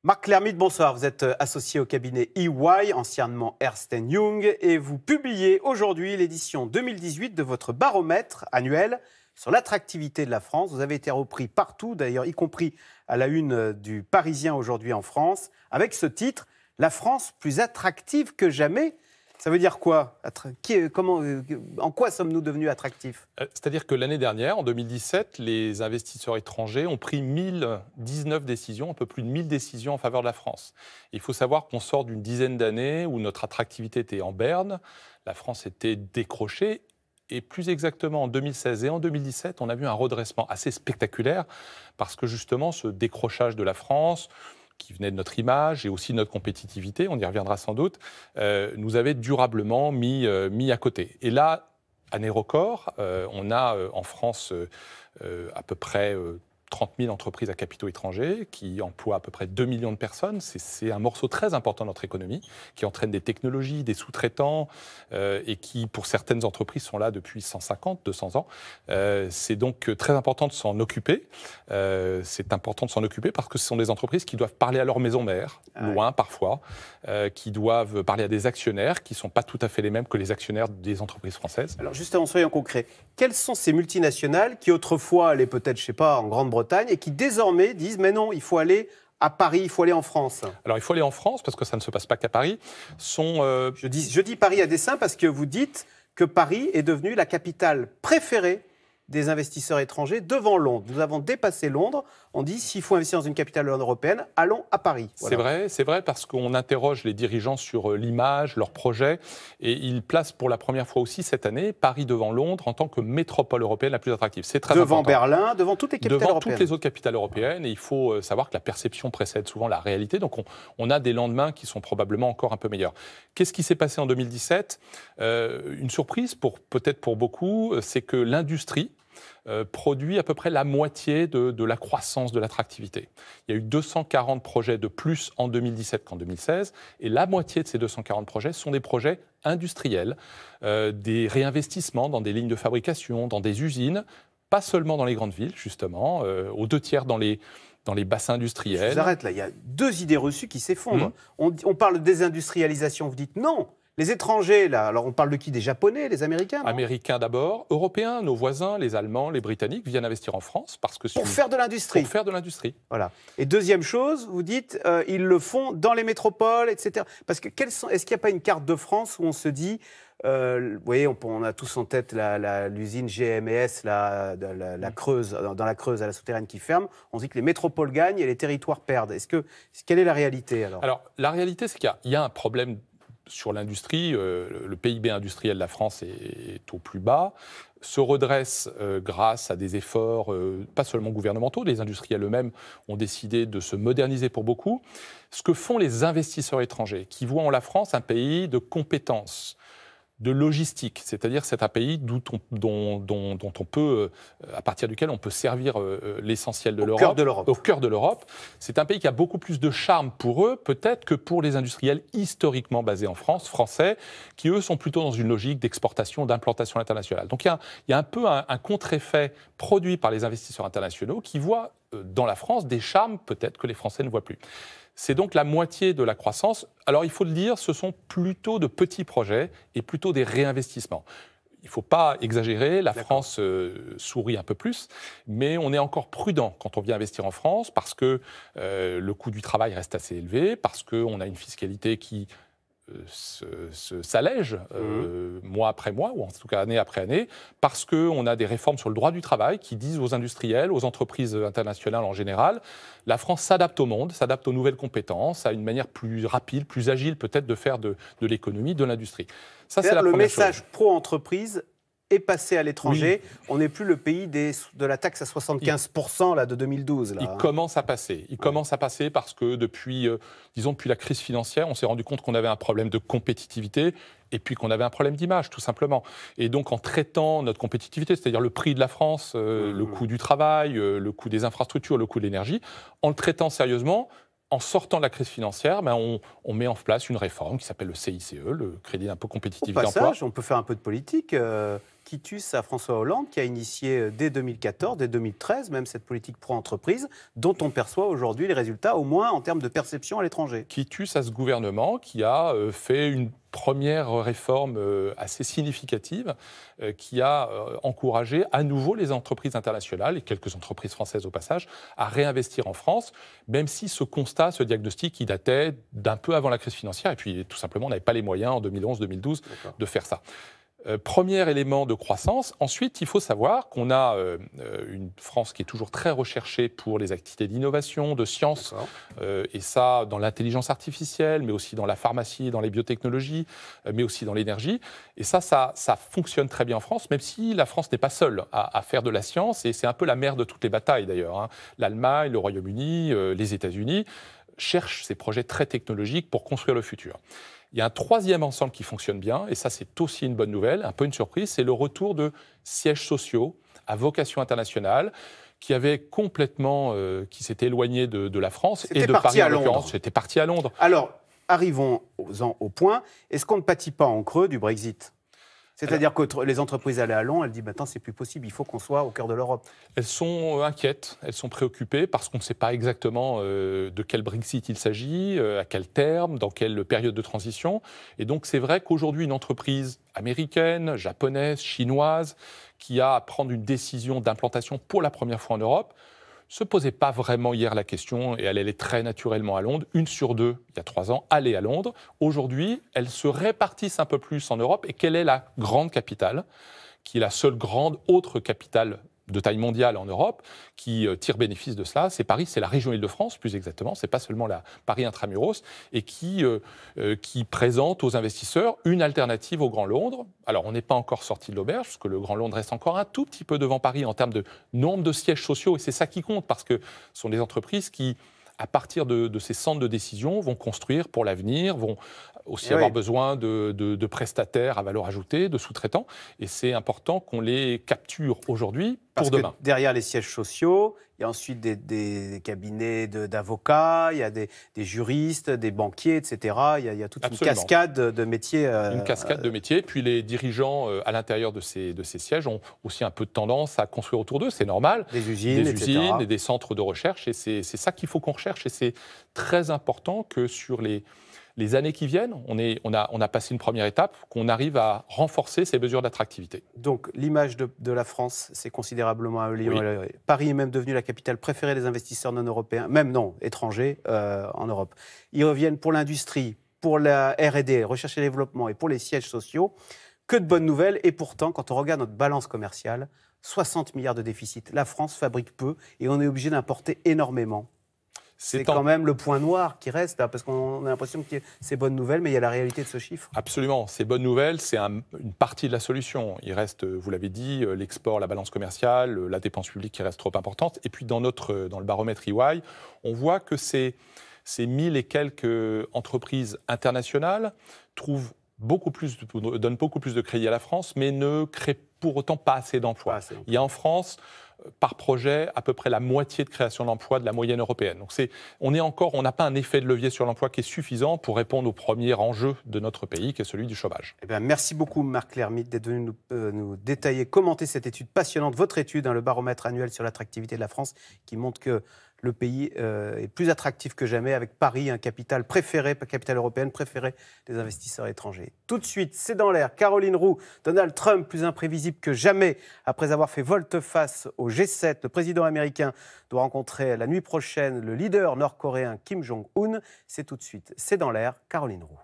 Marc Lermite, bonsoir. Vous êtes associé au cabinet EY, anciennement Ernst & Young, et vous publiez aujourd'hui l'édition 2018 de votre baromètre annuel sur l'attractivité de la France. Vous avez été repris partout, d'ailleurs, y compris à la une du Parisien aujourd'hui en France, avec ce titre « La France plus attractive que jamais ». Ça veut dire quoi ? En quoi sommes-nous devenus attractifs ? C'est-à-dire que l'année dernière, en 2017, les investisseurs étrangers ont pris 1019 décisions, un peu plus de 1000 décisions en faveur de la France. Il faut savoir qu'on sort d'une dizaine d'années où notre attractivité était en berne, la France était décrochée, et plus exactement en 2016 et en 2017, on a vu un redressement assez spectaculaire, parce que justement, ce décrochage de la France, qui venait de notre image et aussi de notre compétitivité, on y reviendra sans doute, nous avait durablement mis à côté. Et là, année record, on a en France à peu près 30 000 entreprises à capitaux étrangers qui emploient à peu près 2 millions de personnes. C'est un morceau très important de notre économie qui entraîne des technologies, des sous-traitants et qui, pour certaines entreprises, sont là depuis 150, 200 ans. C'est donc très important de s'en occuper. C'est important de s'en occuper parce que ce sont des entreprises qui doivent parler à leur maison mère, loin parfois, qui doivent parler à des actionnaires qui ne sont pas tout à fait les mêmes que les actionnaires des entreprises françaises. Alors justement, soyons concrets. Quelles sont ces multinationales qui autrefois allaient peut-être, je ne sais pas, en Grande-Bretagne et qui désormais disent « mais non, il faut aller à Paris, il faut aller en France ». Alors il faut aller en France parce que ça ne se passe pas qu'à Paris. Je dis Paris à dessein parce que vous dites que Paris est devenue la capitale préférée des investisseurs étrangers devant Londres. Nous avons dépassé Londres. On dit s'il faut investir dans une capitale européenne, allons à Paris. Voilà. C'est vrai parce qu'on interroge les dirigeants sur l'image, leurs projets, et ils placent pour la première fois aussi cette année Paris devant Londres en tant que métropole européenne la plus attractive. C'est très important. Devant Berlin, devant toutes les capitales européennes. Devant toutes les autres capitales européennes, et il faut savoir que la perception précède souvent la réalité, donc on a des lendemains qui sont probablement encore un peu meilleurs. Qu'est-ce qui s'est passé en 2017 ? Une surprise, peut-être pour beaucoup, c'est que l'industrie produit à peu près la moitié de la croissance de l'attractivité. Il y a eu 240 projets de plus en 2017 qu'en 2016, et la moitié de ces 240 projets sont des projets industriels, des réinvestissements dans des lignes de fabrication, dans des usines, pas seulement dans les grandes villes, justement, aux 2/3 dans les bassins industriels. Je vous arrête là, il y a deux idées reçues qui s'effondrent. On parle de désindustrialisation, vous dites non. Les étrangers, là, alors on parle de qui ? Des Japonais, des Américains ? Américains d'abord, Européens, nos voisins, les Allemands, les Britanniques viennent investir en France parce que pour faire de l'industrie. Pour faire de l'industrie. Voilà. Et deuxième chose, vous dites, ils le font dans les métropoles, etc. Parce que est-ce qu'il n'y a pas une carte de France où on se dit, vous voyez, on a tous en tête l'usine GMS, la Creuse, dans la Creuse à la souterraine qui ferme. On se dit que les métropoles gagnent et les territoires perdent. Quelle est la réalité alors ? Alors, la réalité, c'est qu'il y a un problème sur l'industrie. Le PIB industriel de la France est au plus bas, se redresse grâce à des efforts, pas seulement gouvernementaux, les industriels eux-mêmes ont décidé de se moderniser pour beaucoup. Ce que font les investisseurs étrangers, qui voient en la France un pays de compétences, de logistique, c'est-à-dire c'est un pays dont on peut, à partir duquel on peut servir l'essentiel de l'Europe, au cœur de l'Europe. C'est un pays qui a beaucoup plus de charme pour eux, peut-être que pour les industriels historiquement basés en France, français, qui eux sont plutôt dans une logique d'exportation, d'implantation internationale. Donc il y a un peu un contre-effet produit par les investisseurs internationaux qui voient dans la France des charmes peut-être que les Français ne voient plus. C'est donc la moitié de la croissance. Alors, il faut le dire, ce sont plutôt de petits projets et plutôt des réinvestissements. Il ne faut pas exagérer, la France sourit un peu plus, mais on est encore prudent quand on vient investir en France parce que le coût du travail reste assez élevé, parce qu'on a une fiscalité qui s'allège mois après mois, ou en tout cas année après année, parce qu'on a des réformes sur le droit du travail qui disent aux industriels, aux entreprises internationales en général, la France s'adapte au monde, s'adapte aux nouvelles compétences, à une manière plus rapide, plus agile peut-être de faire de l'économie, de l'industrie. Ça, c'est la première chose. Le message pro-entreprise est passé à l'étranger. Oui. On n'est plus le pays de la taxe à 75% là, de 2012. Là, il commence à passer. Il commence à passer parce que depuis la crise financière, on s'est rendu compte qu'on avait un problème de compétitivité et puis qu'on avait un problème d'image, tout simplement. Et donc, en traitant notre compétitivité, c'est-à-dire le prix de la France, le coût du travail, le coût des infrastructures, le coût de l'énergie, en le traitant sérieusement, en sortant de la crise financière, on met en place une réforme qui s'appelle le CICE, le crédit d'impôt compétitivité emploi. Au passage, emploi. On peut faire un peu de politique. quitus à François Hollande, qui a initié dès 2014, dès 2013, même cette politique pro-entreprise, dont on perçoit aujourd'hui les résultats, au moins en termes de perception à l'étranger. Quitus à ce gouvernement qui a fait une première réforme assez significative qui a encouragé à nouveau les entreprises internationales, et quelques entreprises françaises au passage, à réinvestir en France, même si ce constat, ce diagnostic, il datait d'un peu avant la crise financière, et puis tout simplement on n'avait pas les moyens en 2011-2012 de faire ça. Premier élément de croissance. Ensuite, il faut savoir qu'on a une France qui est toujours très recherchée pour les activités d'innovation, de science, et ça dans l'intelligence artificielle, mais aussi dans la pharmacie, dans les biotechnologies, mais aussi dans l'énergie. Et ça fonctionne très bien en France, même si la France n'est pas seule à faire de la science, et c'est un peu la mère de toutes les batailles d'ailleurs, hein. L'Allemagne, le Royaume-Uni, les États-Unis cherchent ces projets très technologiques pour construire le futur. Il y a un troisième ensemble qui fonctionne bien, et ça c'est aussi une bonne nouvelle, un peu une surprise, c'est le retour de sièges sociaux à vocation internationale, qui avaient complètement, qui s'étaient éloignés de la France et de Paris en l'occurrence. C'était parti à Londres. Alors, arrivons-en au point. Est-ce qu'on ne pâtit pas en creux du Brexit ? C'est-à-dire que les entreprises allaient à Londres, elles disent maintenant c'est plus possible, il faut qu'on soit au cœur de l'Europe. Elles sont inquiètes, elles sont préoccupées parce qu'on ne sait pas exactement de quel Brexit il s'agit, à quel terme, dans quelle période de transition. Et donc c'est vrai qu'aujourd'hui une entreprise américaine, japonaise, chinoise, qui a à prendre une décision d'implantation pour la première fois en Europe, se posait pas vraiment hier la question et elle allait très naturellement à Londres. 1 sur 2, il y a 3 ans, allait à Londres. Aujourd'hui, elles se répartissent un peu plus en Europe. Et quelle est la grande capitale, qui est la seule grande autre capitale de taille mondiale en Europe, qui tire bénéfice de cela? C'est Paris, c'est la région Île-de-France, plus exactement. C'est pas seulement la Paris intramuros, et qui présente aux investisseurs une alternative au Grand Londres. Alors, on n'est pas encore sorti de l'auberge, parce que le Grand Londres reste encore un tout petit peu devant Paris en termes de nombre de sièges sociaux, et c'est ça qui compte, parce que ce sont des entreprises qui, à partir de ces centres de décision, vont construire pour l'avenir, vont aussi avoir besoin de prestataires à valeur ajoutée, de sous-traitants. Et c'est important qu'on les capture aujourd'hui pour demain. Parce que derrière les sièges sociaux, il y a ensuite des cabinets d'avocats, il y a des juristes, des banquiers, etc. Il y a toute une cascade de métiers. Une cascade de métiers. Puis les dirigeants à l'intérieur de ces sièges ont aussi un peu de tendance à construire autour d'eux. C'est normal. Des usines, etc. Et des centres de recherche. Et c'est ça qu'il faut qu'on recherche. Et c'est très important que sur les années qui viennent, on a passé une première étape, qu'on arrive à renforcer ces mesures d'attractivité. Donc l'image de la France s'est considérablement améliorée. Oui. Paris est même devenu la capitale préférée des investisseurs non européens, même non étrangers, en Europe. Ils reviennent pour l'industrie, pour la R&D, recherche et développement, et pour les sièges sociaux. Que de bonnes nouvelles. Et pourtant, quand on regarde notre balance commerciale, 60 milliards de déficit. La France fabrique peu et on est obligé d'importer énormément. C'est quand même le point noir qui reste, là, parce qu'on a l'impression que c'est bonnes nouvelles, mais il y a la réalité de ce chiffre. Absolument, c'est bonnes nouvelles, c'est une partie de la solution. Il reste, vous l'avez dit, l'export, la balance commerciale, la dépense publique qui reste trop importante. Et puis dans le baromètre EY, on voit que ces 1000 et quelques entreprises internationales donnent beaucoup plus de crédit à la France, mais ne créent pour autant pas assez d'emplois. Il y a en France, par projet, à peu près la moitié de création d'emplois de la moyenne européenne. Donc on n'a pas un effet de levier sur l'emploi qui est suffisant pour répondre au premier enjeu de notre pays, qui est celui du chômage. Eh bien, merci beaucoup Marc Lermite d'être venu nous détailler, commenter cette étude passionnante, votre étude, le baromètre annuel sur l'attractivité de la France, qui montre que le pays est plus attractif que jamais, avec Paris, capitale européenne préférée des investisseurs étrangers. Tout de suite, c'est dans l'air. Caroline Roux, Donald Trump plus imprévisible que jamais. Après avoir fait volte-face au G7, le président américain doit rencontrer la nuit prochaine le leader nord-coréen Kim Jong-un. C'est tout de suite, c'est dans l'air. Caroline Roux.